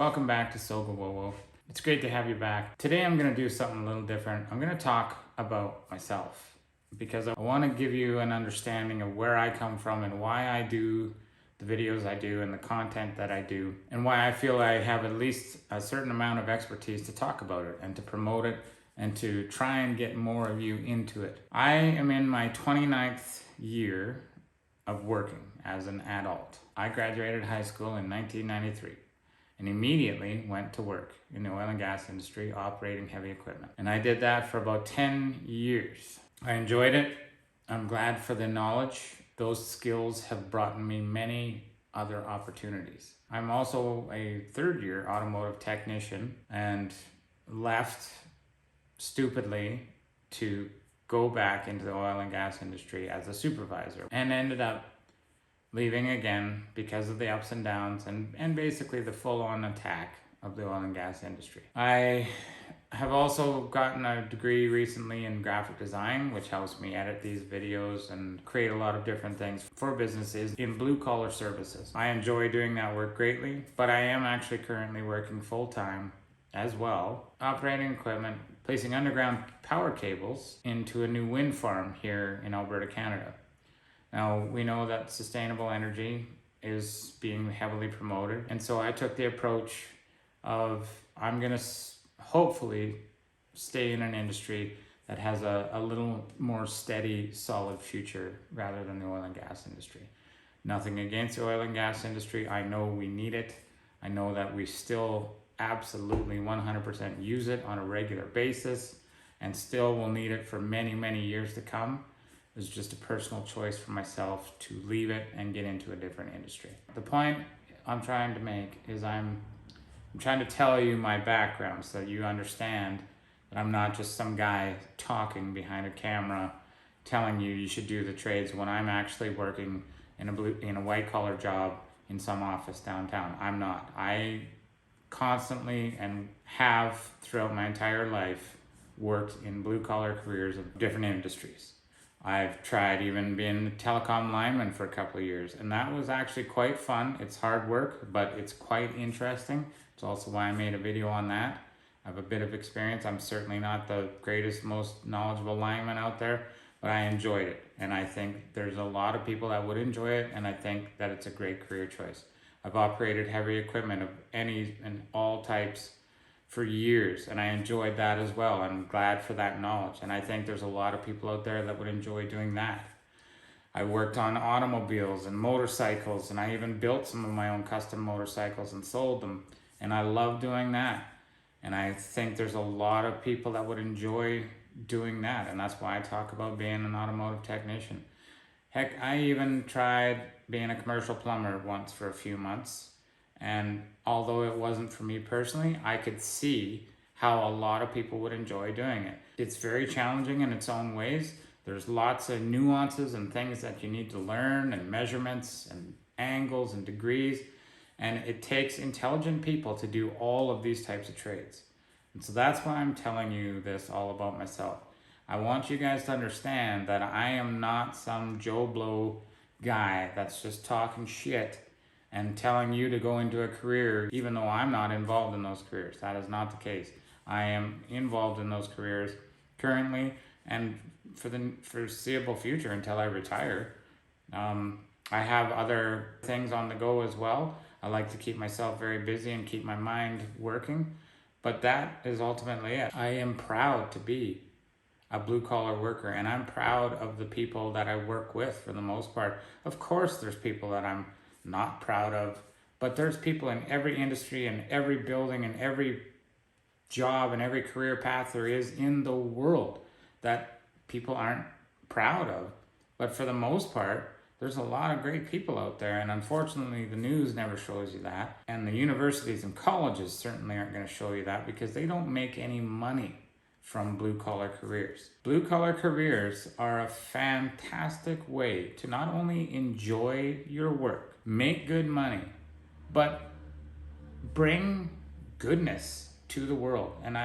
Welcome back to Sogawowo. It's great to have you back. Today I'm going to do something a little different. I'm going to talk about myself because I want to give you an understanding of where I come from and why I do the videos I do and the content that I do, and why I feel I have at least a certain amount of expertise to talk about it and to promote it and to try and get more of you into it. I am in my 29th year of working as an adult. I graduated high school in 1993 and immediately went to work in the oil and gas industry operating heavy equipment. And I did that for about 10 years. I enjoyed it. I'm glad for the knowledge. Those skills have brought me many other opportunities. I'm also a third-year automotive technician and left stupidly to go back into the oil and gas industry as a supervisor and ended up leaving again because of the ups and downs and basically the full-on attack of the oil and gas industry. I have also gotten a degree recently in graphic design, which helps me edit these videos and create a lot of different things for businesses in blue-collar services. I enjoy doing that work greatly, but I am actually currently working full-time as well, operating equipment, placing underground power cables into a new wind farm here in Alberta, Canada. Now, we know that sustainable energy is being heavily promoted, and so I took the approach of I'm going to hopefully stay in an industry that has a little more steady, solid future rather than the oil and gas industry. Nothing against the oil and gas industry. I know we need it. I know that we still absolutely 100% use it on a regular basis and still will need it for many, many years to come. It was just a personal choice for myself to leave it and get into a different industry. The point I'm trying to make is I'm trying to tell you my background so that you understand that I'm not just some guy talking behind a camera telling you should do the trades when I'm actually working in a white collar job in some office downtown. I'm not. I constantly and have throughout my entire life worked in blue collar careers of different industries. I've tried even being a telecom lineman for a couple of years, and that was actually quite fun. It's hard work, but it's quite interesting. It's also why I made a video on that. I have a bit of experience. I'm certainly not the greatest, most knowledgeable lineman out there, but I enjoyed it. And I think there's a lot of people that would enjoy it, and I think that it's a great career choice. I've operated heavy equipment of any and all types for years, and I enjoyed that as well. I'm glad for that knowledge, and I think there's a lot of people out there that would enjoy doing that. I worked on automobiles and motorcycles, and I even built some of my own custom motorcycles and sold them, and I love doing that. And I think there's a lot of people that would enjoy doing that, and that's why I talk about being an automotive technician. Heck, I even tried being a commercial plumber once for a few months. And although it wasn't for me personally, I could see how a lot of people would enjoy doing it. It's very challenging in its own ways. There's lots of nuances and things that you need to learn, and measurements and angles and degrees. And it takes intelligent people to do all of these types of trades. And so that's why I'm telling you this all about myself. I want you guys to understand that I am not some Joe Blow guy that's just talking shit and telling you to go into a career, even though I'm not involved in those careers. That is not the case. I am involved in those careers currently and for the foreseeable future until I retire. I have other things on the go as well. I like to keep myself very busy and keep my mind working, but that is ultimately it. I am proud to be a blue-collar worker, and I'm proud of the people that I work with for the most part. Of course, there's people that I'm not proud of, but there's people in every industry and every building and every job and every career path there is in the world that people aren't proud of. But for the most part, there's a lot of great people out there, and unfortunately the news never shows you that, and the universities and colleges certainly aren't going to show you that because they don't make any money from blue-collar careers. Blue-collar careers are a fantastic way to not only enjoy your work, make good money, but bring goodness to the world. And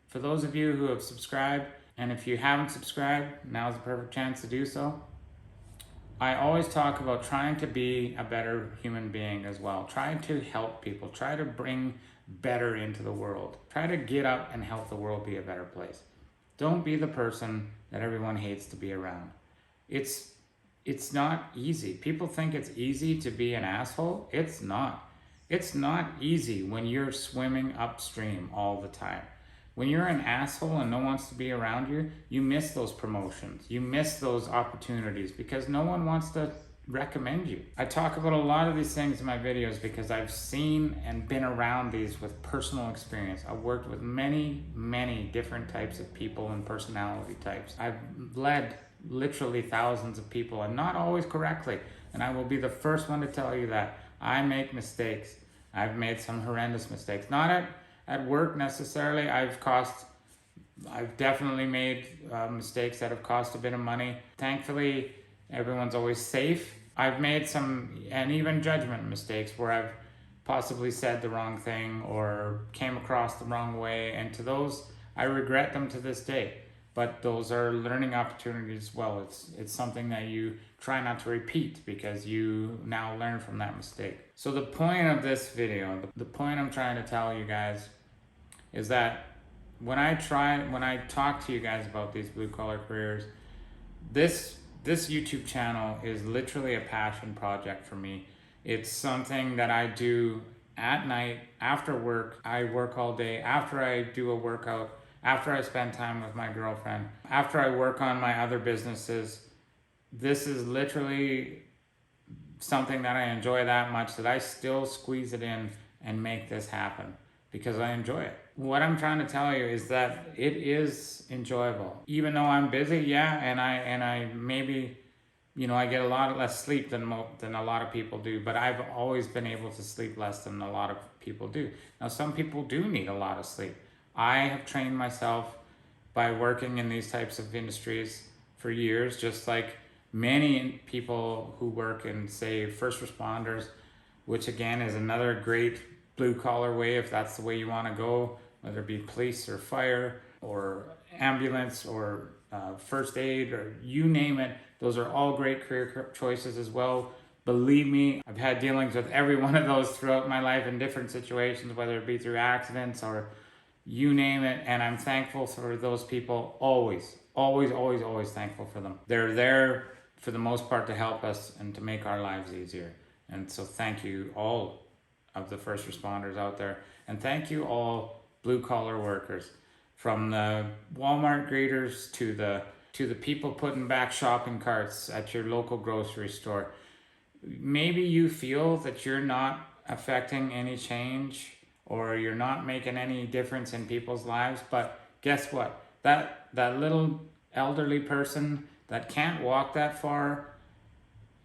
for those of you who have subscribed, and if you haven't subscribed, now's the perfect chance to do so. I always talk about trying to be a better human being as well. Try to help people. Try to bring better into the world. Try to get up and help the world be a better place. Don't be the person that everyone hates to be around. It's not easy. People think it's easy to be an asshole. It's not. It's not easy when you're swimming upstream all the time. When you're an asshole and no one wants to be around you, you miss those promotions. You miss those opportunities because no one wants to recommend you. I talk about a lot of these things in my videos because I've seen and been around these with personal experience. I've worked with many, many different types of people and personality types. I've led literally thousands of people, and not always correctly. And I will be the first one to tell you that I make mistakes. I've made some horrendous mistakes. Not at work necessarily. I've definitely made mistakes that have cost a bit of money. Thankfully, everyone's always safe. I've made some, and even judgment mistakes where I've possibly said the wrong thing or came across the wrong way. And to those, I regret them to this day. But those are learning opportunities as well. It's something that you try not to repeat because you now learn from that mistake. So the point of this video, the point I'm trying to tell you guys is that when I talk to you guys about these blue collar careers, this YouTube channel is literally a passion project for me. It's something that I do at night, after work. I work all day, after I do a workout, after I spend time with my girlfriend, after I work on my other businesses. This is literally something that I enjoy that much that I still squeeze it in and make this happen because I enjoy it. What I'm trying to tell you is that it is enjoyable. Even though I'm busy, yeah, and I maybe, I get a lot less sleep than a lot of people do, but I've always been able to sleep less than a lot of people do. Now, some people do need a lot of sleep. I have trained myself by working in these types of industries for years, just like many people who work in, say, first responders, which again is another great blue collar way if that's the way you want to go, whether it be police or fire or ambulance or first aid or you name it. Those are all great career choices as well. Believe me, I've had dealings with every one of those throughout my life in different situations, whether it be through accidents or you name it, and I'm thankful for those people always, always, always, always thankful for them. They're there for the most part to help us and to make our lives easier. And so thank you all of the first responders out there, and thank you all blue collar workers, from the Walmart greeters to the people putting back shopping carts at your local grocery store. Maybe you feel that you're not affecting any change or you're not making any difference in people's lives, but guess what? That little elderly person that can't walk that far,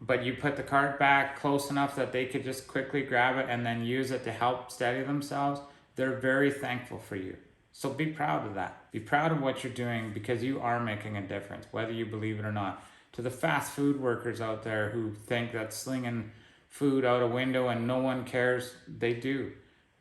but you put the cart back close enough that they could just quickly grab it and then use it to help steady themselves, they're very thankful for you. So be proud of that. Be proud of what you're doing because you are making a difference, whether you believe it or not. To the fast food workers out there who think that slinging food out a window and no one cares, they do.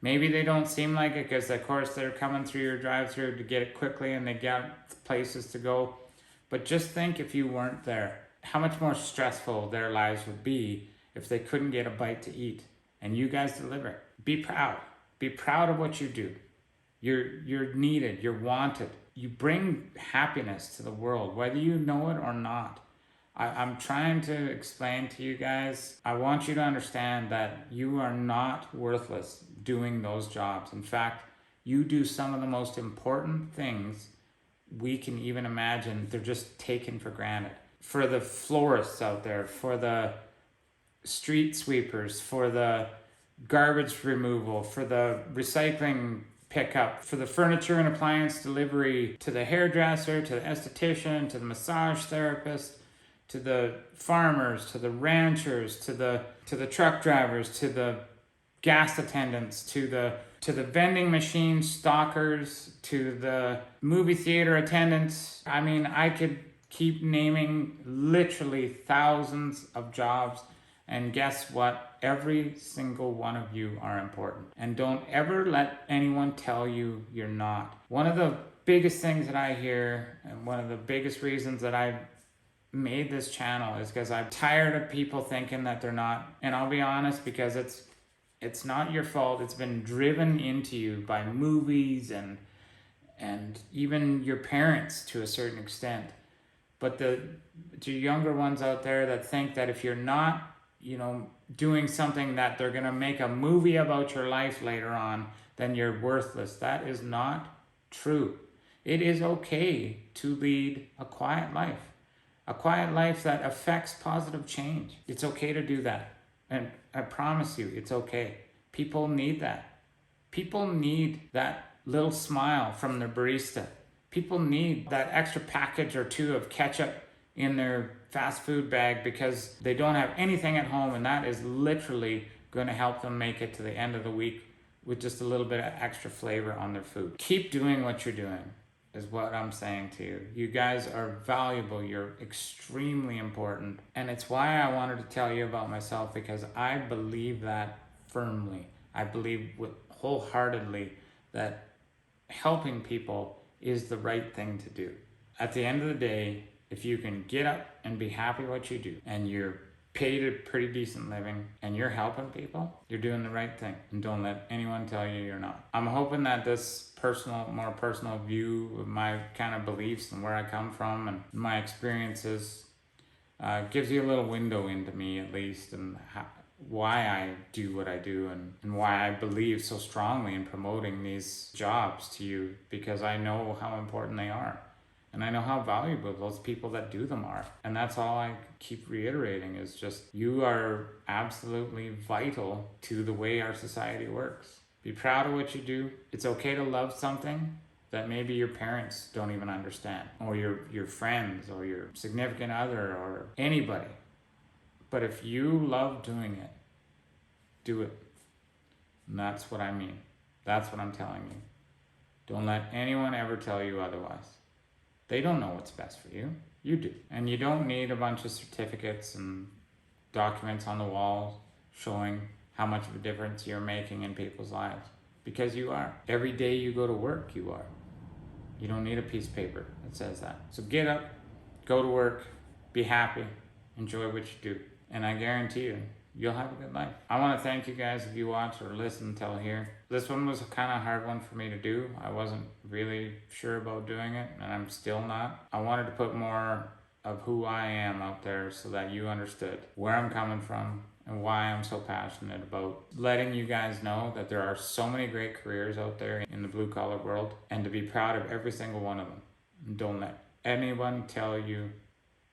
Maybe they don't seem like it because, of course, they're coming through your drive-thru to get it quickly and they got places to go. But just think if you weren't there, how much more stressful their lives would be if they couldn't get a bite to eat. And you guys deliver. Be proud. Be proud of what you do. You're needed. You're wanted. You bring happiness to the world, whether you know it or not. I'm trying to explain to you guys, I want you to understand that you are not worthless doing those jobs. In fact, you do some of the most important things we can even imagine. They're just taken for granted. For the florists out there, for the street sweepers, for the garbage removal, for the recycling pickup, for the furniture and appliance delivery, to the hairdresser, to the esthetician, to the massage therapist, to the farmers, to the ranchers, to the truck drivers, to the gas attendants, to the vending machine stockers, to the movie theater attendants. I mean, I could keep naming literally thousands of jobs, and guess what? Every single one of you are important. And don't ever let anyone tell you you're not. One of the biggest things that I hear, and one of the biggest reasons that I made this channel is because I'm tired of people thinking that they're not, and I'll be honest, because it's not your fault. It's been driven into you by movies and even your parents to a certain extent. But the younger ones out there that think that if you're not, doing something that they're going to make a movie about your life later on, then you're worthless. That is not true. It is okay to lead a quiet life that affects positive change. It's okay to do that. And I promise you, it's okay. People need that. People need that little smile from their barista. People need that extra package or two of ketchup in their fast food bag because they don't have anything at home, and that is literally going to help them make it to the end of the week with just a little bit of extra flavor on their food. Keep doing what you're doing is what I'm saying to you. You guys are valuable. You're extremely important. And it's why I wanted to tell you about myself, because I believe that firmly. I believe wholeheartedly that helping people is the right thing to do. At the end of the day, if you can get up and be happy what you do, and you're paid a pretty decent living, and you're helping people, you're doing the right thing. And don't let anyone tell you you're not. I'm hoping that this more personal view of my kind of beliefs and where I come from and my experiences gives you a little window into me, at least, and why I do what I do, and why I believe so strongly in promoting these jobs to you, because I know how important they are. And I know how valuable those people that do them are. And that's all I keep reiterating, is just, you are absolutely vital to the way our society works. Be proud of what you do. It's okay to love something that maybe your parents don't even understand, or your friends, or your significant other, or anybody. But if you love doing it, do it. And that's what I mean. That's what I'm telling you. Don't let anyone ever tell you otherwise. They don't know what's best for you. You do. And you don't need a bunch of certificates and documents on the wall showing how much of a difference you're making in people's lives. Because you are. Every day you go to work, you are. You don't need a piece of paper that says that. So get up, go to work, be happy, enjoy what you do. And I guarantee you, you'll have a good life. I want to thank you guys if you watch or listen until here. This one was a kind of hard one for me to do. I wasn't really sure about doing it, and I'm still not. I wanted to put more of who I am out there so that you understood where I'm coming from and why I'm so passionate about letting you guys know that there are so many great careers out there in the blue collar world, and to be proud of every single one of them. And don't let anyone tell you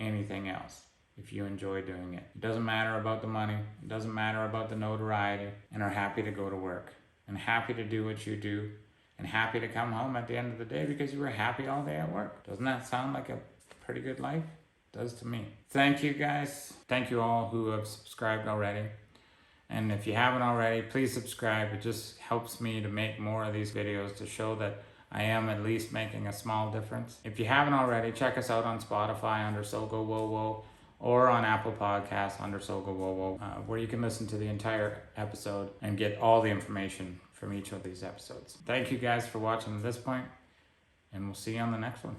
anything else. If you enjoy doing it, it doesn't matter about the money, it doesn't matter about the notoriety, and are happy to go to work and happy to do what you do and happy to come home at the end of the day because you were happy all day at work. Doesn't that sound like a pretty good life? It does to me. Thank you guys. Thank you all who have subscribed already. And if you haven't already, please subscribe. It just helps me to make more of these videos to show that I am at least making a small difference. If you haven't already, check us out on Spotify under Sogo Whoa Whoa, or on Apple Podcasts under Sogo Whoa Whoa, where you can listen to the entire episode and get all the information from each of these episodes. Thank you guys for watching to this point, and we'll see you on the next one.